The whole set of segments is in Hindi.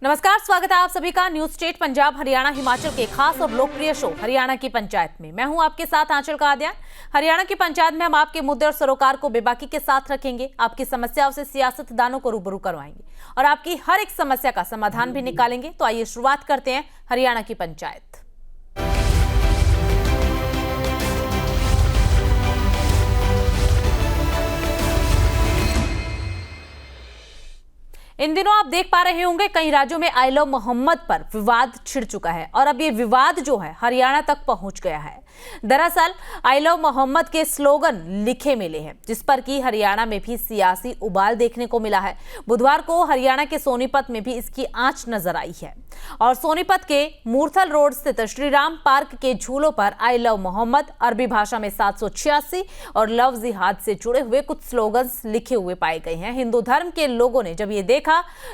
नमस्कार, स्वागत है आप सभी का न्यूज स्टेट पंजाब हरियाणा हिमाचल के खास और लोकप्रिय शो हरियाणा की पंचायत में। मैं हूं आपके साथ आंचल कादियान। हरियाणा की पंचायत में हम आपके मुद्दे और सरोकार को बेबाकी के साथ रखेंगे, आपकी समस्याओं से सियासतदानों को रूबरू करवाएंगे और आपकी हर एक समस्या का समाधान भी निकालेंगे। तो आइए शुरुआत करते हैं हरियाणा की पंचायत। इन दिनों आप देख पा रहे होंगे कई राज्यों में आई लव मोहम्मद पर विवाद छिड़ चुका है और अब ये विवाद जो है हरियाणा तक पहुंच गया है। दरअसल आई लव मोहम्मद के स्लोगन लिखे मिले हैं, जिस पर कि हरियाणा में भी सियासी उबाल देखने को मिला है। बुधवार को हरियाणा के सोनीपत में भी इसकी आंच नजर आई है और सोनीपत के मूर्थल रोड स्थित श्री राम पार्क के झूलों पर आई लव मोहम्मद, अरबी भाषा में 786 और लव जिहाद से जुड़े हुए कुछ स्लोगन्स लिखे हुए पाए गए हैं। हिंदू धर्म के लोगों ने जब ये देखा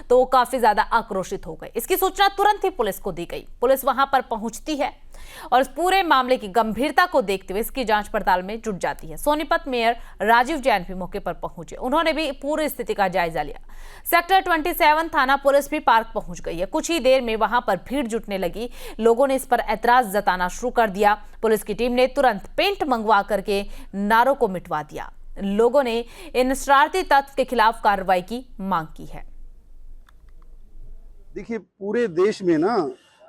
तो वो काफी ज्यादा आक्रोशित हो गए। इसकी सूचना तुरंत ही पुलिस को दी गई। पुलिस वहां पर पहुंचती है और इस पूरे मामले की गंभीरता को देखते हुए इसकी जांच पड़ताल में जुट जाती है। सोनीपत मेयर राजीव जैन भी मौके पर पहुंचे। उन्होंने भी पूरी स्थिति का जायजा लिया। सेक्टर 27 थाना पुलिस भी पार्क पहुंच गई है। कुछ ही देर में वहां पर भीड़ जुटने लगी। लोगों ने इस पर ऐतराज जताना शुरू कर दिया। पुलिस की टीम ने तुरंत पेंट मंगवा करके नारों को मिटवा दिया। लोगों ने इन शरारती तत्व के खिलाफ कार्रवाई की मांग की है। देखिए, पूरे देश में ना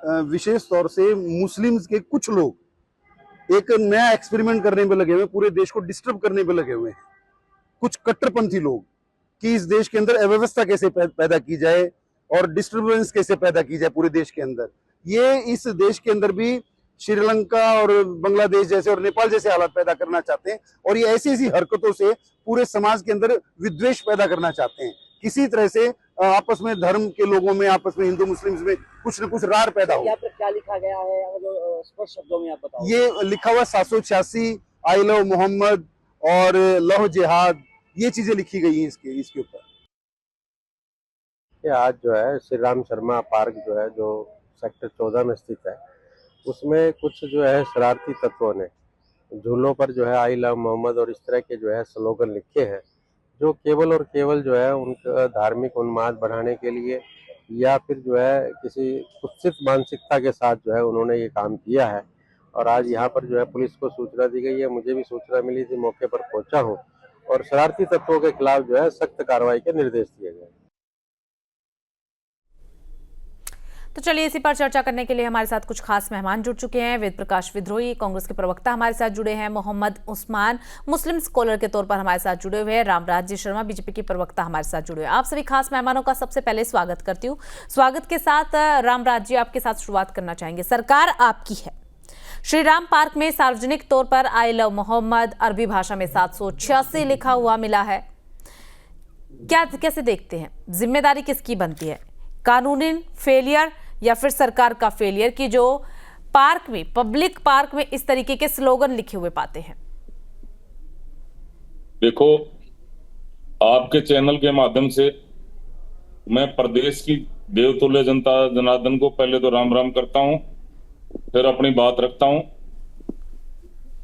विशेष तौर से मुस्लिम्स के कुछ लोग एक नया एक्सपेरिमेंट करने में लगे हुए, पूरे देश को डिस्टर्ब करने में लगे हुए हैं। कुछ कट्टरपंथी लोग कि इस देश के अंदर अव्यवस्था कैसे पैदा की जाए और डिस्टर्बेंस कैसे पैदा की जाए पूरे देश के अंदर। ये इस देश के अंदर भी श्रीलंका और बांग्लादेश जैसे और नेपाल जैसे हालात पैदा करना चाहते हैं और ये ऐसी ऐसी हरकतों से पूरे समाज के अंदर विद्वेष पैदा करना चाहते हैं। किसी तरह से आपस में धर्म के लोगों में, आपस में हिंदू मुस्लिम्स में कुछ न कुछ रार पैदा हो। यहाँ पर क्या लिखा गया है, अगर स्पष्ट शब्दों में आप बताओ। ये लिखा हुआ 786 आई लव मोहम्मद और लव जिहाद, ये चीजें लिखी गई हैं इसके ऊपर। आज जो है श्री राम शर्मा पार्क जो है, जो सेक्टर 14 में स्थित है, उसमें कुछ जो है शरारती तत्वों ने झूलों पर जो है आई लव मोहम्मद और इस तरह के जो है स्लोगन लिखे हैं, जो केवल और केवल जो है उनका धार्मिक उन्माद बढ़ाने के लिए या फिर जो है किसी कुत्सित मानसिकता के साथ जो है उन्होंने ये काम किया है। और आज यहाँ पर जो है पुलिस को सूचना दी गई है। मुझे भी सूचना मिली थी, मौके पर पहुंचा हूँ और शरारती तत्वों के खिलाफ जो है सख्त कार्रवाई के निर्देश दिए गए। तो चलिए, इसी पर चर्चा करने के लिए हमारे साथ कुछ खास मेहमान जुड़ चुके हैं। वेद प्रकाश विद्रोही कांग्रेस के प्रवक्ता हमारे साथ जुड़े हैं। मोहम्मद उस्मान मुस्लिम स्कॉलर के तौर पर हमारे साथ जुड़े हुए हैं। रामराज जी शर्मा बीजेपी के प्रवक्ता हमारे साथ जुड़े हुए हैं। आप सभी खास मेहमानों का सबसे पहले स्वागत करती हूँ। स्वागत के साथ रामराज जी, आपके साथ शुरुआत करना चाहेंगे। सरकार आपकी है, श्री राम पार्क में सार्वजनिक तौर पर आई लव मोहम्मद, अरबी भाषा में 786 लिखा हुआ मिला है। क्या कैसे देखते हैं, जिम्मेदारी किसकी बनती है, कानूनी फेलियर या फिर सरकार का फेलियर की जो पार्क में, पब्लिक पार्क में इस तरीके के स्लोगन लिखे हुए पाते हैं? देखो, आपके चैनल के माध्यम से मैं प्रदेश की देवतुल्य जनता जनार्दन को पहले तो राम राम करता हूं, फिर अपनी बात रखता हूं।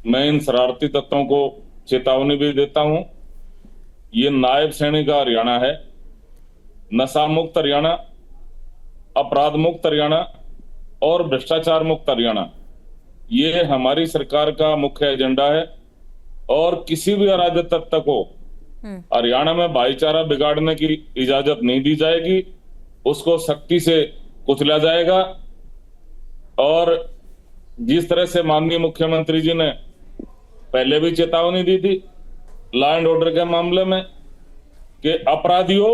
मैं इन शरारती तत्वों को चेतावनी भी देता हूं। ये नायब श्रेणी का हरियाणा है, नशा मुक्त हरियाणा, अपराध मुक्त हरियाणा और भ्रष्टाचार मुक्त हरियाणा, ये हमारी सरकार का मुख्य एजेंडा है। और किसी भी अराजक तत्व को हरियाणा में भाईचारा बिगाड़ने की इजाजत नहीं दी जाएगी, उसको सख्ती से कुचला जाएगा। और जिस तरह से माननीय मुख्यमंत्री जी ने पहले भी चेतावनी दी थी लॉ एंड ऑर्डर के मामले में कि अपराधियों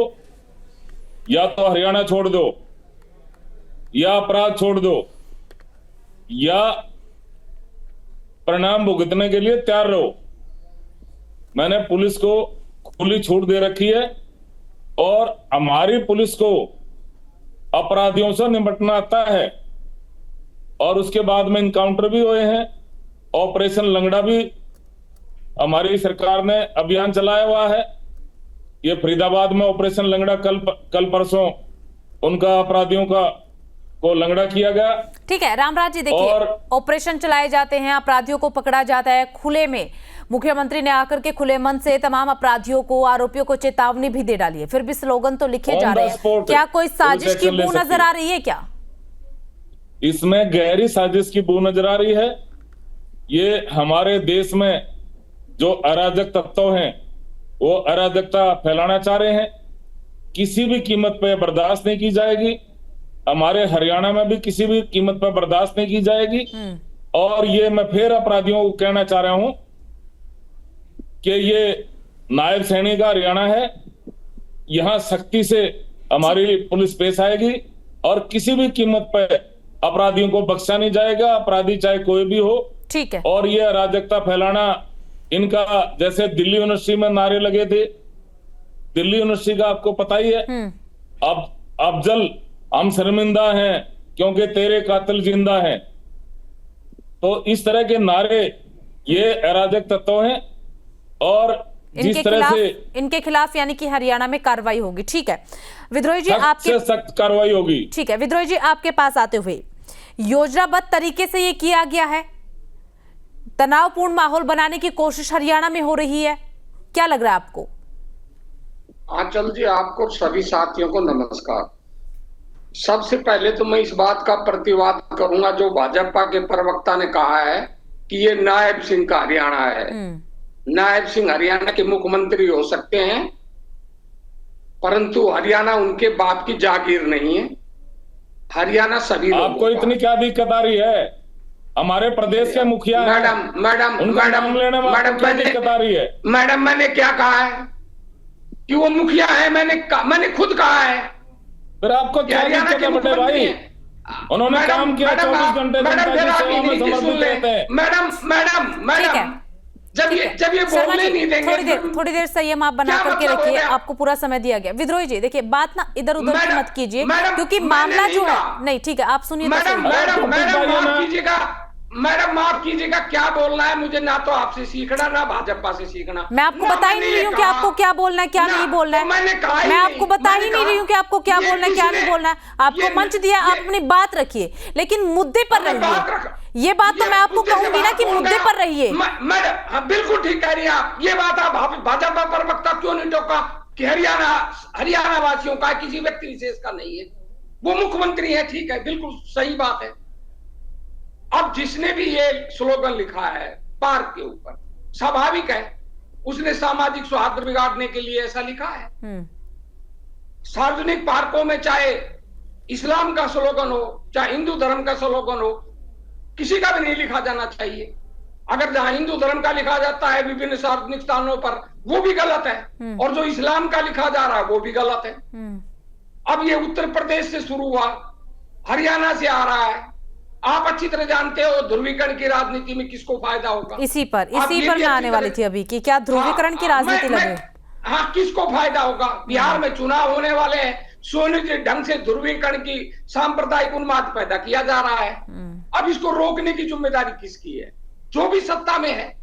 या तो हरियाणा छोड़ दो या अपराध छोड़ दो या परिणाम भुगतने के लिए तैयार रहो। मैंने पुलिस को खुली छूट दे रखी है और हमारी पुलिस को अपराधियों से निपटना आता है और उसके बाद में इनकाउंटर भी हुए हैं। ऑपरेशन लंगड़ा भी हमारी सरकार ने अभियान चलाया हुआ है। ये फरीदाबाद में ऑपरेशन लंगड़ा कल परसों उनका अपराधियों का को लंगड़ा किया गया। ठीक है रामराज जी, देखिए ऑपरेशन चलाए जाते हैं, अपराधियों को पकड़ा जाता है खुले में, मुख्यमंत्री ने आकर के खुले मन से तमाम अपराधियों को, आरोपियों को चेतावनी भी दे डाली है, फिर भी स्लोगन तो लिखे जा रहे हैं। क्या कोई साजिश की बू नजर आ रही है क्या? इसमें गहरी साजिश की बू नजर आ रही है। ये हमारे देश में जो अराजक तत्व हैं वो अराजकता फैलाना चाह रहे हैं। किसी भी कीमत पे बर्दाश्त नहीं की जाएगी। हमारे हरियाणा में भी किसी भी कीमत पर बर्दाश्त नहीं की जाएगी। और ये मैं फिर अपराधियों को कहना चाह रहा हूं कि ये नायब सैनी का हरियाणा है। यहां सख्ती से हमारी पुलिस पेश आएगी और किसी भी कीमत पर अपराधियों को बख्शा नहीं जाएगा, अपराधी चाहे कोई भी हो। ठीक है। और ये अराजकता फैलाना इनका, जैसे दिल्ली यूनिवर्सिटी में नारे लगे थे, दिल्ली यूनिवर्सिटी का आपको पता ही है। अब अफजल हम शर्मिंदा हैं क्योंकि तेरे कातिल जिंदा हैं। तो इस तरह के नारे ये अराजक तत्व हैं और जिस तरह से इनके खिलाफ यानी कि हरियाणा में कार्रवाई होगी। ठीक है विद्रोही जी, आपके सख्त कार्रवाई होगी। ठीक है विद्रोही जी, आपके पास आते हुए योजनाबद्ध तरीके से ये किया गया है, तनावपूर्ण माहौल बनाने की कोशिश हरियाणा में हो रही है, क्या लग रहा है आपको? आंचल जी, आपको सभी साथियों को नमस्कार। सबसे पहले तो मैं इस बात का प्रतिवाद करूंगा जो भाजपा के प्रवक्ता ने कहा है कि ये नायब सिंह का हरियाणा है। नायब सिंह हरियाणा के मुख्यमंत्री हो सकते हैं, परंतु हरियाणा उनके बाप की जागीर नहीं है। हरियाणा सभी लोगों आपको इतनी क्या दिक्कत आ रही है? हमारे प्रदेश के मुखिया मैडम दिक्कत आ रही है। मैडम मैंने क्या कहा है कि वो मुखिया है? मैंने खुद कहा है। फिर आपको क्या दिक्कत है बड़े भाई? उन्होंने काम किया 24 घंटे जनता की सेवा में समर्पित रहते हैं। मैडम जब ये बोलने नहीं देंगे, थोड़ी देर संयम आप बना करके रखिए, आपको पूरा समय दिया गया। विद्रोही जी देखिए, बात ना इधर उधर की मत कीजिए क्योंकि मामला जो है नहीं ठीक है, आप सुनिए। मैडम माफ कीजिएगा, क्या बोलना है मुझे ना तो आपसे सीखना ना भाजपा से सीखना। मैं आपको बता ही नहीं रही हूँ कि आपको क्या बोलना है क्या नहीं बोलना है। मैं आपको बता ही नहीं रही हूँ कि आपको क्या बोलना है क्या नहीं बोलना है। आपको मंच दिया, आप अपनी बात रखिए लेकिन मुद्दे पर रहिए। ये बात तो मैं आपको कहूंगी ना कि मुद्दे पर रहिए। मैडम बिल्कुल ठीक कह रही है आप। ये बात आप भाजपा प्रवक्ता क्यों नहीं टोका कि हरियाणा वासियों का, किसी व्यक्ति विशेष का नहीं है, वो मुख्यमंत्री है। ठीक है, बिल्कुल सही बात है। अब जिसने भी ये स्लोगन लिखा है पार्क के ऊपर, स्वाभाविक है उसने सामाजिक सौहार्द बिगाड़ने के लिए ऐसा लिखा है। सार्वजनिक पार्कों में चाहे इस्लाम का स्लोगन हो चाहे हिंदू धर्म का स्लोगन हो, किसी का भी नहीं लिखा जाना चाहिए। अगर जहां हिंदू धर्म का लिखा जाता है विभिन्न सार्वजनिक स्थानों पर, वो भी गलत है, और जो इस्लाम का लिखा जा रहा है वो भी गलत है। अब ये उत्तर प्रदेश से शुरू हुआ, हरियाणा से आ रहा है। आप अच्छी तरह जानते हो ध्रुवीकरण की राजनीति में किसको फायदा होगा। इसी पर मैं आने वाली थी अभी कि क्या ध्रुवीकरण की राजनीति लगे। हाँ, किसको फायदा होगा? बिहार में चुनाव होने वाले हैं, सुनिश्चित ढंग से ध्रुवीकरण की सांप्रदायिक उन्माद पैदा किया जा रहा है। अब इसको रोकने की जिम्मेदारी किसकी है? जो भी सत्ता में है।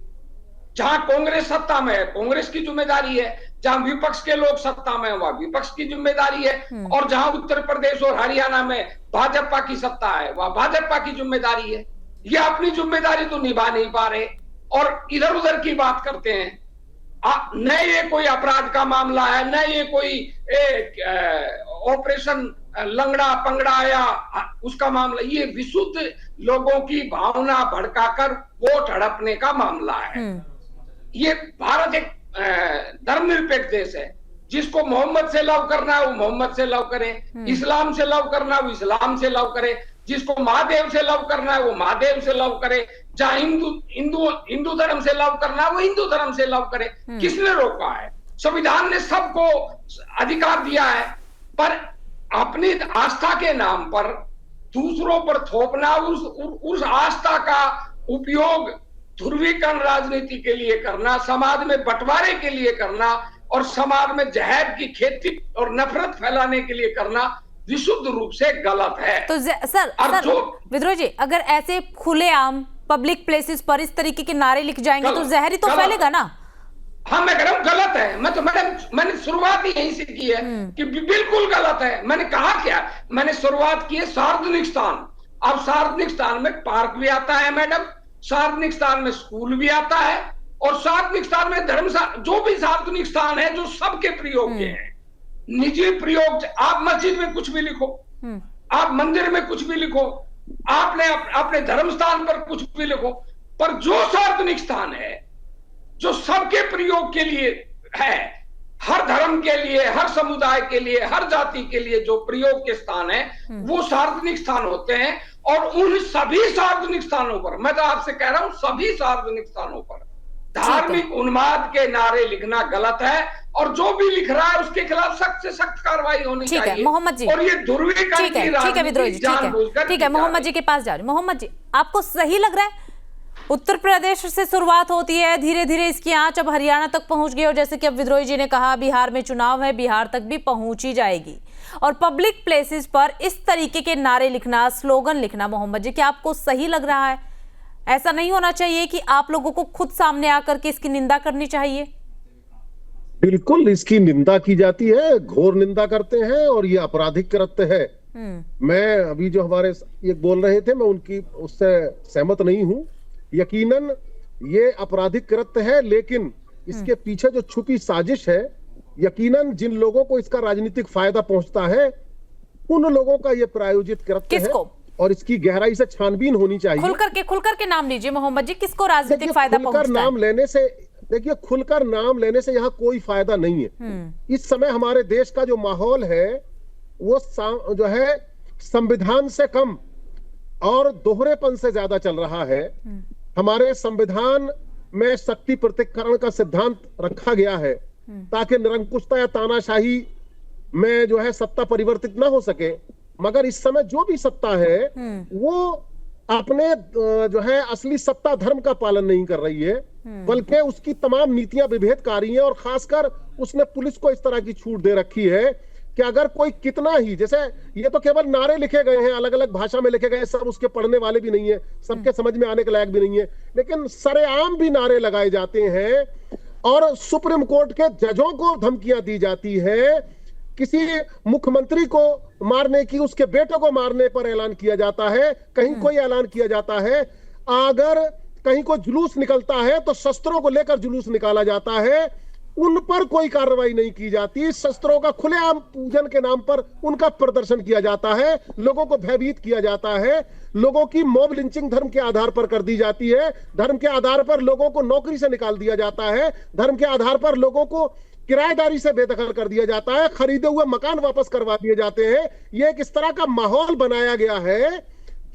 जहां कांग्रेस सत्ता में है कांग्रेस की जिम्मेदारी है, जहां विपक्ष के लोग सत्ता में है वहां विपक्ष की जिम्मेदारी है, और जहां उत्तर प्रदेश और हरियाणा में भाजपा की सत्ता है वहां भाजपा की जिम्मेदारी है। ये अपनी जिम्मेदारी तो निभा नहीं पा रहे और इधर उधर की बात करते हैं। न ये कोई अपराध का मामला है, न ये कोई ऑपरेशन लंगड़ा पंगड़ा या उसका मामला, ये विशुद्ध लोगों की भावना भड़काकर वोट हड़पने का मामला है। ये भारत एक धर्मनिरपेक्ष देश है। जिसको मोहम्मद से लव करना है वो मोहम्मद से लव करे, इस्लाम से लव करना है वो इस्लाम से लव करे, जिसको महादेव से लव करना है वो महादेव से लव करे, जहां हिंदू धर्म से लव करना है वो हिंदू धर्म से लव करे। किसने रोका है? संविधान ने सबको अधिकार दिया है, पर अपनी आस्था के नाम पर दूसरों पर थोपना, उस आस्था का उपयोग ध्रुवीकरण राजनीति के लिए करना, समाज में बंटवारे के लिए करना और समाज में जहर की खेती और नफरत फैलाने के लिए करना विशुद्ध रूप से गलत है। तो सर विद्रोही जी, अगर ऐसे खुलेआम पब्लिक प्लेसेस पर इस तरीके के नारे लिख जाएंगे तो जहर ही तो फैलेगा ना। हाँ, मैं कह रहा हूं गलत है। मैं तो मैंने शुरुआत ही यहीं से की है कि बिल्कुल गलत है। मैंने कहा क्या? मैंने शुरुआत की है सार्वजनिक स्थान। अब सार्वजनिक स्थान में पार्क भी आता है मैडम, सार्वजनिक स्थान में स्कूल भी आता है, और सार्वजनिक स्थान में जो भी सार्वजनिक स्थान है जो सबके प्रयोग के हैं, निजी प्रयोग, आप मस्जिद में कुछ भी लिखो, आप मंदिर में कुछ भी लिखो, आपने अपने धर्म स्थान पर कुछ भी लिखो, पर जो सार्वजनिक स्थान है जो सबके प्रयोग के लिए है, हर धर्म के लिए, हर समुदाय के लिए, हर जाति के लिए जो प्रयोग के स्थान है वो सार्वजनिक स्थान होते हैं। और उन सभी सार्वजनिक स्थानों पर, मैं तो आपसे कह रहा हूं, सभी सार्वजनिक स्थानों पर धार्मिक उन्माद के नारे लिखना गलत है, और जो भी लिख रहा है उसके खिलाफ सख्त से सख्त कार्रवाई होनी चाहिए। ठीक है मोहम्मद जी, और ये ध्रुवीकरण की राजनीति ठीक है मोहम्मद जी के पास जा रही। मोहम्मद जी, आपको सही लग रहा है? उत्तर प्रदेश से शुरुआत होती है, धीरे धीरे इसकी आंच अब हरियाणा तक पहुंच गई, और जैसे कि अब विद्रोही जी ने कहा बिहार में चुनाव है, बिहार तक भी पहुंची जाएगी, और पब्लिक प्लेसेस पर इस तरीके के नारे लिखना, स्लोगन लिखना, मोहम्मद जी क्या आपको सही लग रहा है? ऐसा नहीं होना चाहिए कि आप लोगों को खुद सामने आकर के इसकी निंदा करनी चाहिए? बिल्कुल, इसकी निंदा की जाती है, घोर निंदा करते हैं, और ये आपराधिक कृत्य है। मैं अभी जो हमारे ये बोल रहे थे, मैं उनकी उससे सहमत नहीं हूं। यकीनन ये आपराधिक कृत्य है, लेकिन इसके पीछे जो छुपी साजिश है, यकीनन जिन लोगों को इसका राजनीतिक फायदा पहुंचता है उन लोगों का ये प्रायोजित कृत्य है, और इसकी गहराई से छानबीन होनी चाहिए। खुलकर के नाम लीजिए मोहम्मद जी, किसको राजनीतिक फायदा पहुंचता है? नाम लेने से, देखिए, खुलकर नाम लेने से यहाँ कोई फायदा नहीं है। इस समय हमारे देश का जो माहौल है वो जो है संविधान से कम और दोहरेपन से ज्यादा चल रहा है। हमारे संविधान में शक्ति पृथक्करण का सिद्धांत रखा गया है ताकि निरंकुशता या तानाशाही में जो है सत्ता परिवर्तित ना हो सके, मगर इस समय जो भी सत्ता है वो अपने जो है असली सत्ता धर्म का पालन नहीं कर रही है, बल्कि उसकी तमाम नीतियां विभेदकारी हैं, और खासकर उसने पुलिस को इस तरह की छूट दे रखी है कि अगर कोई कितना ही, जैसे ये तो केवल नारे लिखे गए हैं, अलग अलग भाषा में लिखे गए, सब उसके पढ़ने वाले भी नहीं है, सबके समझ में आने के लायक भी नहीं है, लेकिन सरेआम भी नारे लगाए जाते हैं, और सुप्रीम कोर्ट के जजों को धमकियां दी जाती है, किसी मुख्यमंत्री को मारने की, उसके बेटे को मारने पर ऐलान किया जाता है, कहीं कोई ऐलान किया जाता है, अगर कहीं कोई जुलूस निकलता है तो शस्त्रों को लेकर जुलूस निकाला जाता है, उन पर कोई कार्रवाई नहीं की जाती, शस्त्रों का खुलेआम पूजन के नाम पर उनका प्रदर्शन किया जाता है, लोगों को भयभीत किया जाता है, लोगों की मॉब लिंचिंग धर्म के आधार पर कर दी जाती है, धर्म के आधार पर लोगों को नौकरी से निकाल दिया जाता है, धर्म के आधार पर लोगों को किराएदारी से बेदखल कर दिया जाता है, खरीदे हुए मकान वापस करवा दिए जाते हैं। यह एक इस तरह का माहौल बनाया गया है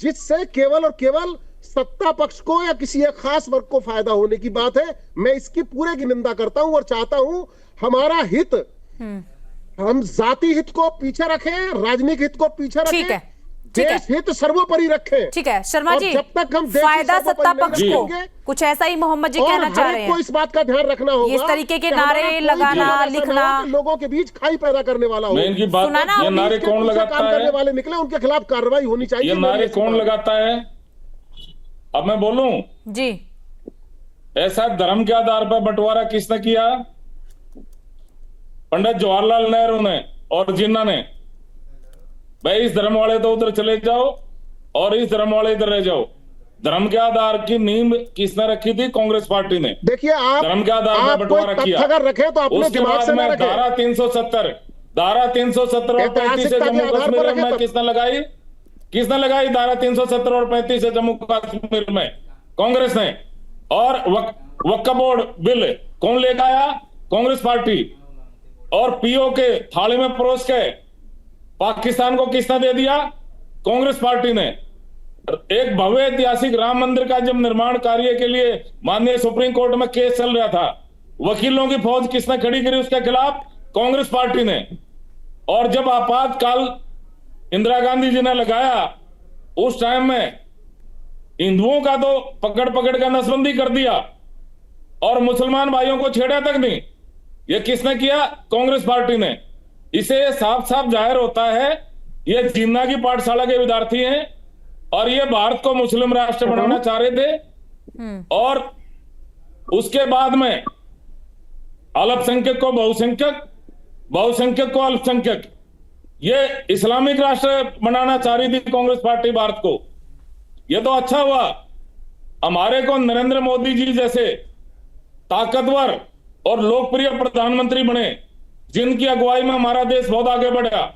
जिससे केवल और केवल सत्ता पक्ष को या किसी एक खास वर्ग को फायदा होने की बात है। मैं इसकी पूरे की निंदा करता हूं और चाहता हूं हमारा हित, हम जाति हित को पीछे रखें, राजनीतिक हित को पीछे रखें, देश हित सर्वोपरि रखें। ठीक है शर्मा जी, जब तक हम फायदा सत्ता पक्ष को, कुछ ऐसा ही मोहम्मद जी कहना चाह रहे हैं। इस बात का ध्यान रखना होगा, इस तरीके के नारे लगाना, लिखना लोगों के बीच खाई पैदा करने वाला हो। इनकी बात, ये नारे कौन लगाता है? करने वाले निकले, उनके खिलाफ कार्रवाई होनी चाहिए। ये नारे कौन लगाता है? अब मैं बोलूं जी, ऐसा धर्म के आधार पर बंटवारा किसने किया? पंडित जवाहरलाल नेहरू ने और जिन्ना ने। भाई इस धर्म वाले तो उधर चले जाओ और इस धर्म वाले इधर रह जाओ। धर्म के आधार की नींव किसने रखी थी? कांग्रेस पार्टी ने। देखिए, आप धर्म के आधार पर बंटवारा किया। अगर रखे तो अपने दिमाग से ना रखें। धारा 370 और 35 से जम्मू कश्मीर में किसने लगाई? किसने लगाई धारा 370 और 35 से जम्मू कश्मीर में? कांग्रेस ने। और वक्फ बोर्ड बिल कौन लेकर आया? कांग्रेस पार्टी। और पीओ के थाली में परोस के पाकिस्तान को किसने दे दिया? कांग्रेस पार्टी ने। एक भव्य ऐतिहासिक राम मंदिर का जब निर्माण कार्य के लिए माननीय सुप्रीम कोर्ट में केस चल रहा था, वकीलों की फौज किसने खड़ी करी उसके खिलाफ? कांग्रेस पार्टी ने। और जब आपातकाल इंदिरा गांधी जी ने लगाया, उस टाइम में हिंदुओं का तो पकड़ का नसबंदी कर दिया और मुसलमान भाइयों को छेड़ा तक नहीं। ये किसने किया? कांग्रेस पार्टी ने। इसे साफ साफ जाहिर होता है ये जिन्ना की पाठशाला के विद्यार्थी हैं और ये भारत को मुस्लिम राष्ट्र बनाना चाह रहे थे। और उसके बाद में अल्पसंख्यक को बहुसंख्यक, बहुसंख्यक को अल्पसंख्यक, ये इस्लामिक राष्ट्र बनाना चाह रही थी कांग्रेस पार्टी भारत को। ये तो अच्छा हुआ हमारे को नरेंद्र मोदी जी जैसे ताकतवर और लोकप्रिय प्रधानमंत्री बने, जिनकी अगुवाई में हमारा देश बहुत आगे बढ़ा।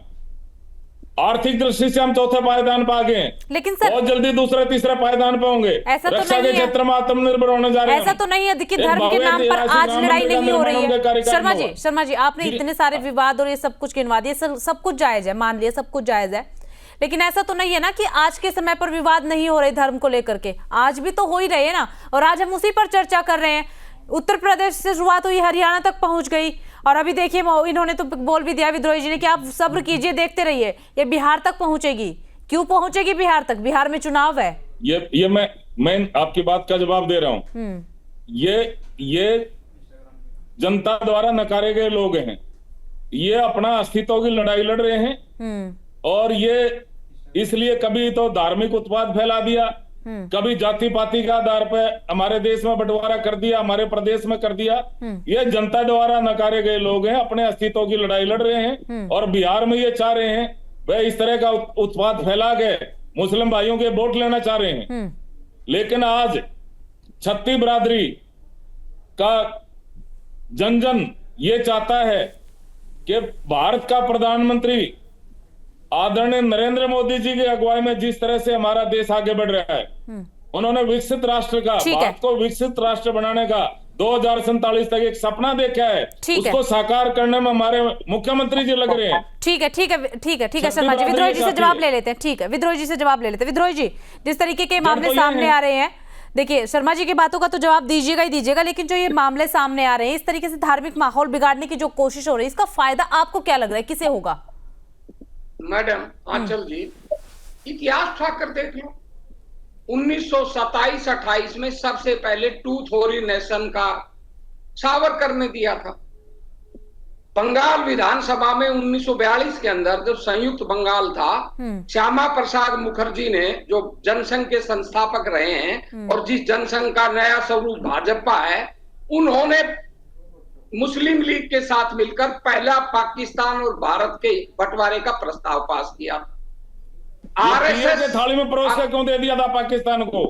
आर्थिक दृष्टि से हम चौथे पायदान पर आ गए हैं, लेकिन सर बहुत जल्दी दूसरे तीसरे पायदान पे होंगे। ऐसा तो रक्षा नहीं के है। क्षेत्र में आत्मनिर्भर होने जा रहे हैं। ऐसा तो नहीं है कि एक धर्म के भव्य नाम पर ऐतिहासिक आज राम लड़ाई मंदिर का नहीं हो रही निर्माण उनके है। कार्यकाल में शर्मा जी आपने जी। इतने सारे विवाद और ये सब कुछ गिनवा दिए, सब कुछ जायज है, मान लिया सब कुछ जायज है, लेकिन ऐसा तो नहीं है ना कि आज के समय पर विवाद नहीं हो रहे धर्म को लेकर के। आज भी तो हो ही रहे हैं ना, और आज हम उसी पर चर्चा कर रहे हैं। उत्तर प्रदेश से शुरुआत हुई, हरियाणा तक पहुंच गई, और अभी देखिए इन्होंने तो बोल भी दिया विद्रोही जी ने कि आप सब्र कीजिए, देखते रहिए, ये बिहार तक पहुंचेगी। क्यों पहुंचेगी बिहार तक? बिहार में चुनाव है। ये मैं आपकी बात का जवाब दे रहा हूं। ये जनता द्वारा नकारे गए लोग हैं, ये अपना अस्तित्व की लड़ाई लड़ रहे हैं, और ये इसलिए कभी तो धार्मिक उत्पाद फैला दिया, कभी जाति पाति का आधार पर हमारे देश में बंटवारा कर दिया, हमारे प्रदेश में कर दिया। ये जनता द्वारा नकारे गए लोग हैं, अपने अस्तित्व की लड़ाई लड़ रहे हैं, और बिहार में ये चाह रहे हैं वह इस तरह का उत्पाद फैला के मुस्लिम भाइयों के वोट लेना चाह रहे हैं। लेकिन आज छत्ती बिरादरी का जन जन ये चाहता है कि भारत का प्रधानमंत्री आदरणीय नरेंद्र मोदी जी की अगुवाई में जिस तरह से हमारा देश आगे बढ़ रहा है, उन्होंने विकसित राष्ट्र का, भारत को विकसित राष्ट्र बनाने का 2047 तक एक सपना देखा है, उसको साकार करने में हमारे मुख्यमंत्री जी लग रहे हैं। ठीक है शर्मा जी, विद्रोही जी से जवाब ले लेते हैं। ठीक है, विद्रोही जी से जवाब ले लेते हैं। विद्रोही जी, जिस तरीके के मामले सामने आ रहे हैं, देखिए शर्मा जी की बातों का तो जवाब दीजिएगा ही दीजिएगा, लेकिन जो ये मामले सामने आ रहे हैं, इस तरीके से धार्मिक माहौल बिगाड़ने की जो कोशिश हो रही है, इसका फायदा आपको क्या लग रहा है, किसे होगा? मैडम आंचल जी, इतिहास उठा कर देख लो। 1927-28 में सबसे पहले टूथ ओरिनेशन का सावरकर ने दिया था। बंगाल विधानसभा में 1942 के अंदर जब संयुक्त बंगाल था, श्यामा प्रसाद मुखर्जी ने, जो जनसंघ के संस्थापक रहे हैं और जिस जनसंघ का नया स्वरूप भाजपा है, उन्होंने मुस्लिम लीग के साथ मिलकर पहला पाकिस्तान और भारत के बंटवारे का प्रस्ताव पास किया। आरएसएस थाली में परोस के क्यों दे दिया था पाकिस्तान को?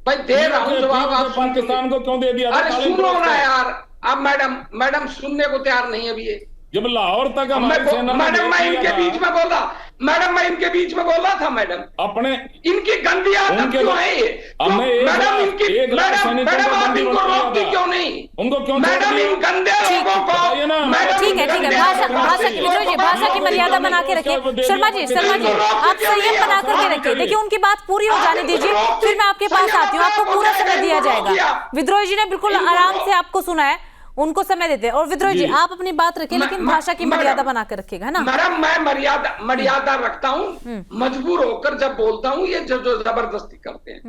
भाई दे रहा हूं जवाब, आप पाकिस्तान को क्यों दे दिया था? अरे सुनो ना यार, अब मैडम सुनने को तैयार नहीं अभी ये। जब लाहौर तक हमारी सेना मैडम मैं इनके बीच में बोल रहा, मैडम मैं इनके बीच में बोल रहा था। मैडम अपने इनकी गंदी आदत क्यों है ये? मैडम इनकी मैडम आप इनको रोकती क्यों नहीं? उनको क्यों? मैडम इन गंदे लोगों को ठीक है, भाषा की मर्यादा बना के रखिए। शर्मा जी आप संयम बना करके रखिए। देखिए उनकी बात पूरी हो जाने दीजिए, फिर मैं आपके पास आती हूँ, आपको पूरा समय दिया जाएगा। विद्रोही जी ने बिल्कुल आराम से आपको सुना है, उनको समय देते हैं। और विद्रोही जी आप अपनी बात रखिए, लेकिन भाषा की मर्यादा बना कर रखिएगा, है ना? मैडम मैं मर्यादा रखता हूँ, मजबूर होकर जब बोलता हूँ, ये जो जबरदस्ती करते हैं।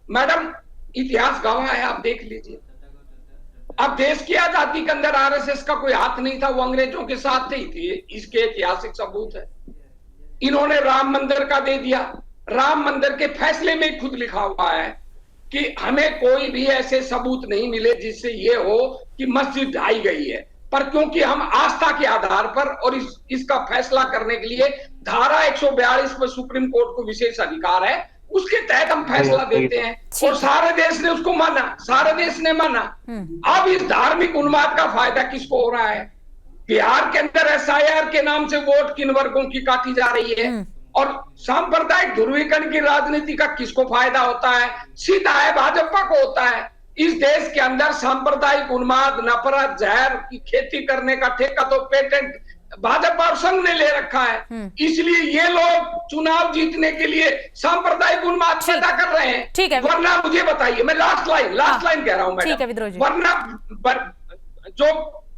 मैडम इतिहास गवाह है, आप देख लीजिए। अब देश की आजादी के अंदर आरएसएस का कोई हाथ नहीं था, वो अंग्रेजों के साथ ही थी, इसके ऐतिहासिक सबूत है। इन्होंने राम मंदिर का दे दिया, राम मंदिर के फैसले में खुद लिखा हुआ है कि हमें कोई भी ऐसे सबूत नहीं मिले जिससे ये हो कि मस्जिद ढाई गई है, पर क्योंकि हम आस्था के आधार पर और इसका फैसला करने के लिए धारा 142 में सुप्रीम कोर्ट को विशेष अधिकार है, उसके तहत हम फैसला देते हैं, और सारे देश ने उसको माना, सारे देश ने माना। अब इस धार्मिक उन्माद का फायदा किसको हो रहा है? बिहार के अंदर एसआईआर के नाम से वोट किन वर्गों की काटी जा रही है, और सांप्रदायिक ध्रुवीकरण की राजनीति का किसको फायदा होता है? सीधा है भाजपा को होता है। इस देश के अंदर सांप्रदायिक उन्माद, नफरत, जहर की खेती करने का ठेका तो पेटेंट भाजपा और संघ ने ले रखा है। इसलिए ये लोग चुनाव जीतने के लिए सांप्रदायिक उन्माद पैदा कर रहे हैं। ठीक है, वरना मुझे बताइए, मैं लास्ट लाइन कह रहा हूं मैडम, वरना जो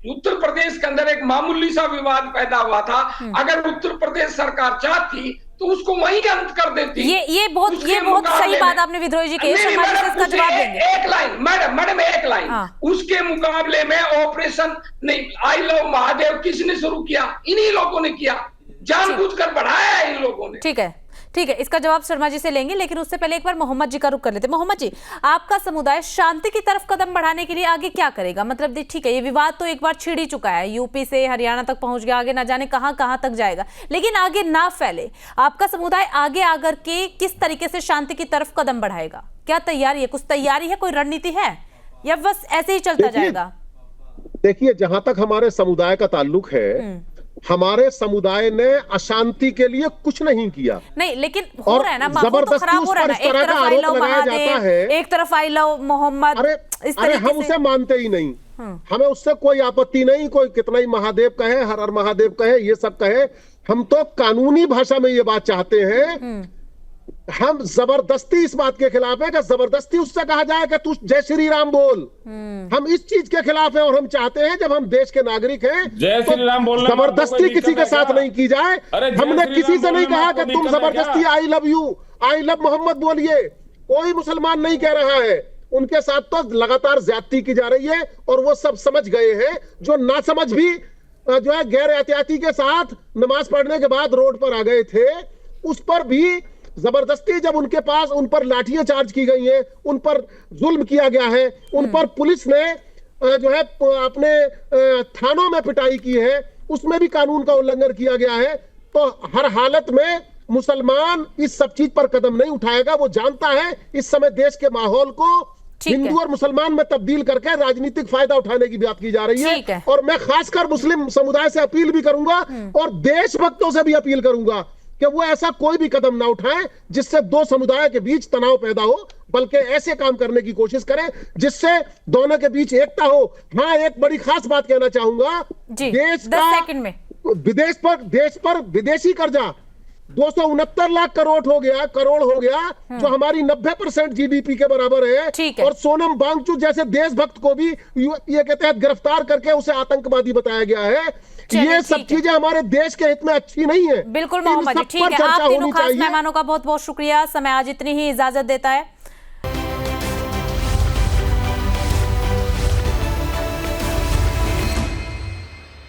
उत्तर प्रदेश के अंदर एक मामूली सा विवाद पैदा हुआ था, अगर उत्तर प्रदेश सरकार चाहती तो उसको वहीं अंत कर देती। ये बहुत सही बात आपने विद्रोही जी कही। इसका जवाब देंगे। एक लाइन मैडम एक लाइन। उसके मुकाबले में ऑपरेशन नहीं, आई लव महादेव किसने शुरू किया? इन्हीं लोगों ने किया, जानबूझकर बढ़ाया है इन लोगों ने। ठीक है, इसका जवाब शर्मा जी से लेंगे, लेकिन उससे पहले एक बार मोहम्मद जी का रुख कर लेते हैं। मोहम्मद जी, आपका समुदाय शांति की तरफ कदम बढ़ाने के लिए आगे क्या करेगा? मतलब ठीक है, ये विवाद तो एक बार छिड़ ही चुका है, यूपी से हरियाणा तक पहुंच गया, आगे ना जाने कहां तक जाएगा, लेकिन आगे ना फैले। आपका समुदाय आगे आकर के किस तरीके से शांति की तरफ कदम बढ़ाएगा? क्या तैयारी है? कुछ तैयारी है? कोई रणनीति है? या बस ऐसे ही चलता देखिए, जाएगा? देखिए, जहां तक हमारे समुदाय का ताल्लुक है, हमारे समुदाय ने अशांति के लिए कुछ नहीं किया। नहीं, लेकिन हो और रहा है ना, माहौल तो जबरदस्ती खराब उस हो रहा है पर ना। इस एक तरह तरफ का आई आरोप लव लगाया जाता महादेव, है। एक तरफ आई लव मोहम्मद, अरे इस अरे तरीके हम से। उसे मानते ही नहीं। हमें उससे कोई आपत्ति नहीं, कोई कितना ही महादेव कहे, हर हर महादेव कहे, ये सब कहे, हम तो कानूनी भाषा में ये बात चाहते हैं। हम जबरदस्ती इस बात के खिलाफ है कि जबरदस्ती उससे कहा जाए कि तू जय श्री राम बोल। हम इस चीज के खिलाफ है और हम चाहते हैं जब हम देश के नागरिक हैं जय तो श्री राम बोलने में आपको कोई जबरदस्ती दिक्कत किसी के है साथ क्या? नहीं की जाए। अरे जय हमने श्री किसी राम से नहीं बोलने में कहा आपको कि तुम दिक्कत है जबरदस्ती क्या? I love you, I love Mohammed बोलिए। कोई मुसलमान नहीं कह रहा है। उनके साथ तो लगातार ज्यादती की जा रही है और वो सब समझ गए हैं। जो ना समझ भी जो है गैर एहतियाती के साथ नमाज पढ़ने के बाद रोड पर आ गए थे, उस पर भी जबरदस्ती जब उनके पास उन पर लाठियां चार्ज की गई हैं, उन पर जुल्म किया गया है, उन पर पुलिस ने जो है अपने थानों में पिटाई की है, उसमें भी कानून का उल्लंघन किया गया है। तो हर हालत में मुसलमान इस सब चीज पर कदम नहीं उठाएगा। वो जानता है इस समय देश के माहौल को ठीक है। हिंदू और मुसलमान में तब्दील करके राजनीतिक फायदा उठाने की बात की जा रही ठीक है। है। और मैं खासकर मुस्लिम समुदाय से अपील भी करूंगा और देशभक्तों से भी अपील करूंगा कि वो ऐसा कोई भी कदम ना उठाएं जिससे दो समुदाय के बीच तनाव पैदा हो, बल्कि ऐसे काम करने की कोशिश करें जिससे दोनों के बीच एकता हो। हाँ, एक बड़ी खास बात कहना चाहूंगा, जी, देश 10 का सेकंड में। देश पर विदेशी कर्जा 269 लाख करोड़ हो गया, जो हमारी 90% जीडीपी के बराबर है। ठीक है। और सोनम वांगचुक जैसे देशभक्त को भी ये कहते हैं गिरफ्तार करके उसे आतंकवादी बताया गया है। चलिए, ये सब ठीक है। चीजें हमारे देश के हित में अच्छी नहीं है। बिल्कुल इन मोहम्मद जी, सब ठीक पर है। चर्चा आप तीनों होनी खास चाहिए। मेहमानों का बहुत बहुत शुक्रिया। समय आज इतनी ही इजाजत देता है।